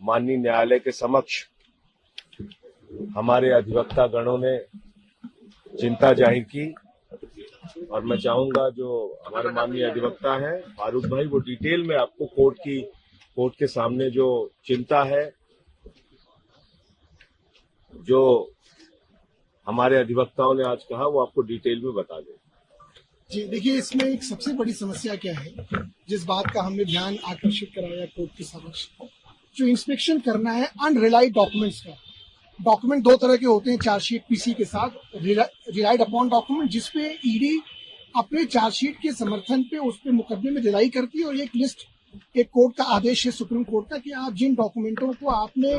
माननीय न्यायालय के समक्ष हमारे अधिवक्ता गणों ने चिंता जाहिर की और मैं चाहूंगा जो हमारे माननीय अधिवक्ता हैं फारूक भाई वो डिटेल में आपको कोर्ट के सामने जो चिंता है जो हमारे अधिवक्ताओं ने आज कहा वो आपको डिटेल में बता दें। जी देखिए, इसमें एक सबसे बड़ी समस्या क्या है, जिस बात का हमने ध्यान आकर्षित कराया कोर्ट के समक्ष, जो इंस्पेक्शन करना है अनरिलाइड डॉक्यूमेंट्स का। डॉक्यूमेंट दो तरह के होते हैं चार्जशीट पीसी के साथ, रिलाइड अपॉन डॉक्यूमेंट जिसपे ईडी अपने चार्जशीट के समर्थन पे उस पे मुकदमे में रिलाई करती है, और एक लिस्ट, एक कोर्ट का आदेश है सुप्रीम कोर्ट का कि आप जिन डॉक्यूमेंटों को आपने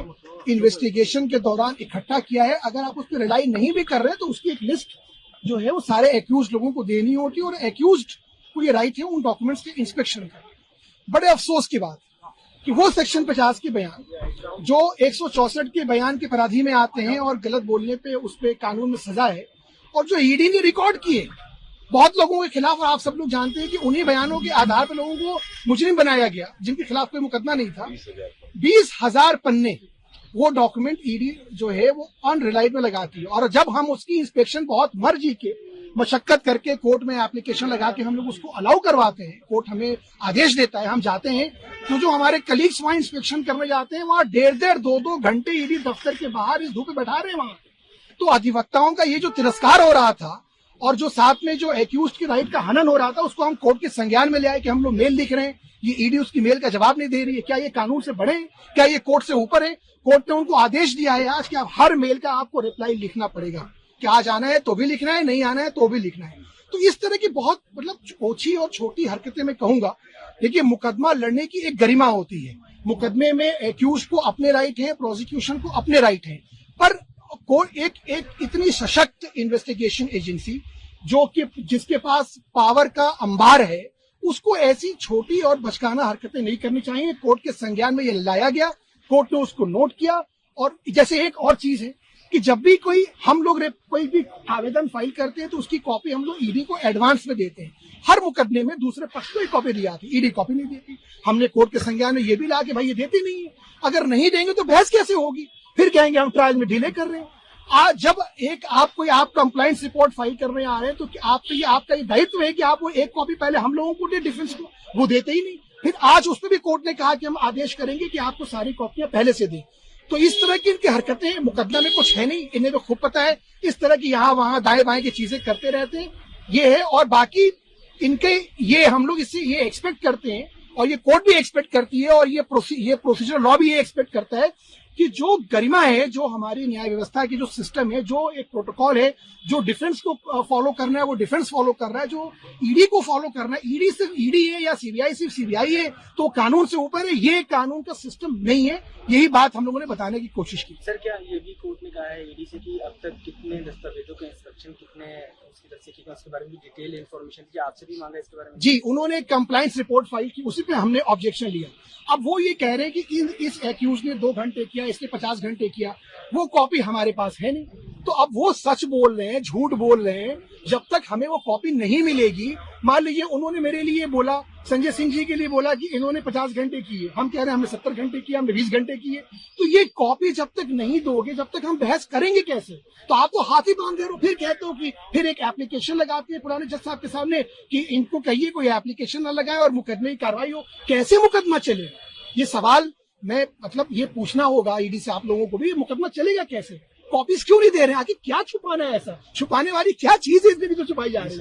इन्वेस्टिगेशन के दौरान इकट्ठा किया है, अगर आप उस पर रिलाई नहीं भी कर रहे हैं तो उसकी एक लिस्ट जो है वो सारे एक्यूज लोगों को देनी होती है, और एक्यूज को ये राइट है उन डॉक्यूमेंट्स के इंस्पेक्शन का। बड़े अफसोस की बात कि वो सेक्शन 50 के बयान जो 164 के बयान के पराधी में आते हैं और गलत बोलने पे उस पे कानून में सजा है, और जो ईडी ने रिकॉर्ड किए बहुत लोगों के खिलाफ, और आप सब लोग जानते हैं कि उन्हीं बयानों के आधार पर लोगों को मुजरिम बनाया गया जिनके खिलाफ कोई मुकदमा नहीं था। 20,000 पन्ने वो डॉक्यूमेंट ईडी जो है वो अनरिलाइड में लगाती है, और जब हम उसकी इंस्पेक्शन बहुत मर्जी के मशक्कत करके कोर्ट में एप्लीकेशन लगा के हम लोग उसको अलाउ करवाते हैं, कोर्ट हमें आदेश देता है, हम जाते हैं, तो जो हमारे कलीग्स वहां इंस्पेक्शन करने जाते हैं वहां 1.5 2 घंटे ईडी दफ्तर के बाहर इस धूप में बैठा रहे हैं वहां। तो अधिवक्ताओं का ये जो तिरस्कार हो रहा था और जो साथ में जो एक्यूज्ड की राइट का हनन हो रहा था, उसको हम कोर्ट के संज्ञान में ले आए कि हम लोग मेल लिख रहे हैं, ये ईडी उसकी मेल का जवाब नहीं दे रही है। क्या ये कानून से बढ़े, क्या ये कोर्ट से ऊपर है? कोर्ट ने उनको आदेश दिया है आज कि आप हर मेल का आपको रिप्लाई लिखना पड़ेगा, कि आज आना है तो भी लिखना है, नहीं आना है तो भी लिखना है। तो इस तरह की बहुत ओछी और छोटी हरकतें मैं कहूंगा। देखिए, मुकदमा लड़ने की एक गरिमा होती है, मुकदमे में एक्यूज को अपने राइट है, प्रोसिक्यूशन को अपने राइट है, पर एक इतनी सशक्त इन्वेस्टिगेशन एजेंसी जो कि जिसके पास पावर का अंबार है, उसको ऐसी छोटी और बचकाना हरकतें नहीं करनी चाहिए। कोर्ट के संज्ञान में ये लाया गया, कोर्ट ने उसको नोट किया। और जैसे एक और चीज है कि जब भी हम लोग कोई भी आवेदन फाइल करते हैं तो उसकी कॉपी हम लोग ईडी को एडवांस में देते हैं। हर मुकदमे में दूसरे पक्ष को एक कॉपी दी जाती है, ईडी कॉपी नहीं देती। हमने कोर्ट के संज्ञान में ये भी ला कि भाई ये देते नहीं है, अगर नहीं देंगे तो बहस कैसे होगी, फिर कहेंगे हम ट्रायल में डिले कर रहे हैं। आज जब आप कंप्लाइंस रिपोर्ट फाइल करने आ रहे हैं तो आपका ये दायित्व है कि आप वो एक कॉपी पहले हम लोगों को दे, डिफेंस को, वो देते ही नहीं। फिर आज उस पर भी कोर्ट ने कहा कि हम आदेश करेंगे कि आपको सारी कॉपियां पहले से दें। तो इस तरह की इनकी हरकतें मुकदमा में कुछ है नहीं, इन्हें तो खूब पता है, इस तरह की यहाँ वहां दाएं बाएं की चीजें करते रहते हैं, ये है। और बाकी इनके ये हम लोग इससे ये एक्सपेक्ट करते हैं, और ये कोर्ट भी एक्सपेक्ट करती है, और ये प्रोसीजर लॉ भी ये एक्सपेक्ट करता है कि जो गरिमा है, जो हमारी न्याय व्यवस्था की जो सिस्टम है, जो एक प्रोटोकॉल है, जो डिफेंस को फॉलो करना है वो डिफेंस फॉलो कर रहा है, जो ईडी को फॉलो करना है, ईडी सिर्फ ईडी है या सीबीआई सिर्फ सीबीआई है तो कानून से ऊपर है, ये कानून का सिस्टम नहीं है। यही बात हम लोगों ने बताने की कोशिश की। सर, क्या ये भी कोर्ट ने कहा है ईडी से कि अब तक कितने दस्तावेजों का इंस्पेक्शन कितने उसकी तरफ से किया, उसके बारे में डिटेल इन्फॉर्मेशन की आपसे भी मांगा इसके बारे में? जी, उन्होंने कंप्लाइंस रिपोर्ट फाइल की, उसी पे हमने ऑब्जेक्शन लिया। अब वो ये कह रहे हैं कि इस एक्यूज ने 2 घंटे किया, इसने 50 घंटे किया, वो कॉपी हमारे पास है नहीं। तो अब वो सच बोल रहे हैं, झूठ बोल रहे हैं। जब तक हमें वो कॉपी नहीं मिलेगी, मान लीजिए उन्होंने मेरे लिए बोला, संजय सिंह जी के लिए बोला कि इन्होंने 50 घंटे किए, हम कह रहे हैं हमने 70 घंटे किए, हमने 20 घंटे किए, तो ये कॉपी जब तक नहीं दोगे, जब तक हम बहस करेंगे कैसे? तो आप तो हाथ ही बांध दे रहे हो। फिर कहते हो कि फिर एक एप्लीकेशन लगाती है पुराने जज साहब के सामने कि इनको कहिए कोई एप्लीकेशन न लगाए और मुकदमे की कार्रवाई हो। कैसे मुकदमा चले? ये सवाल ये पूछना होगा ईडी से, आप लोगों को भी, मुकदमा चलेगा कैसे? कॉपीज क्यों नहीं दे रहे हैं? आखिर क्या छुपाना है? ऐसा छुपाने वाली क्या चीज है इसमें भी जो छुपाई जा रही है?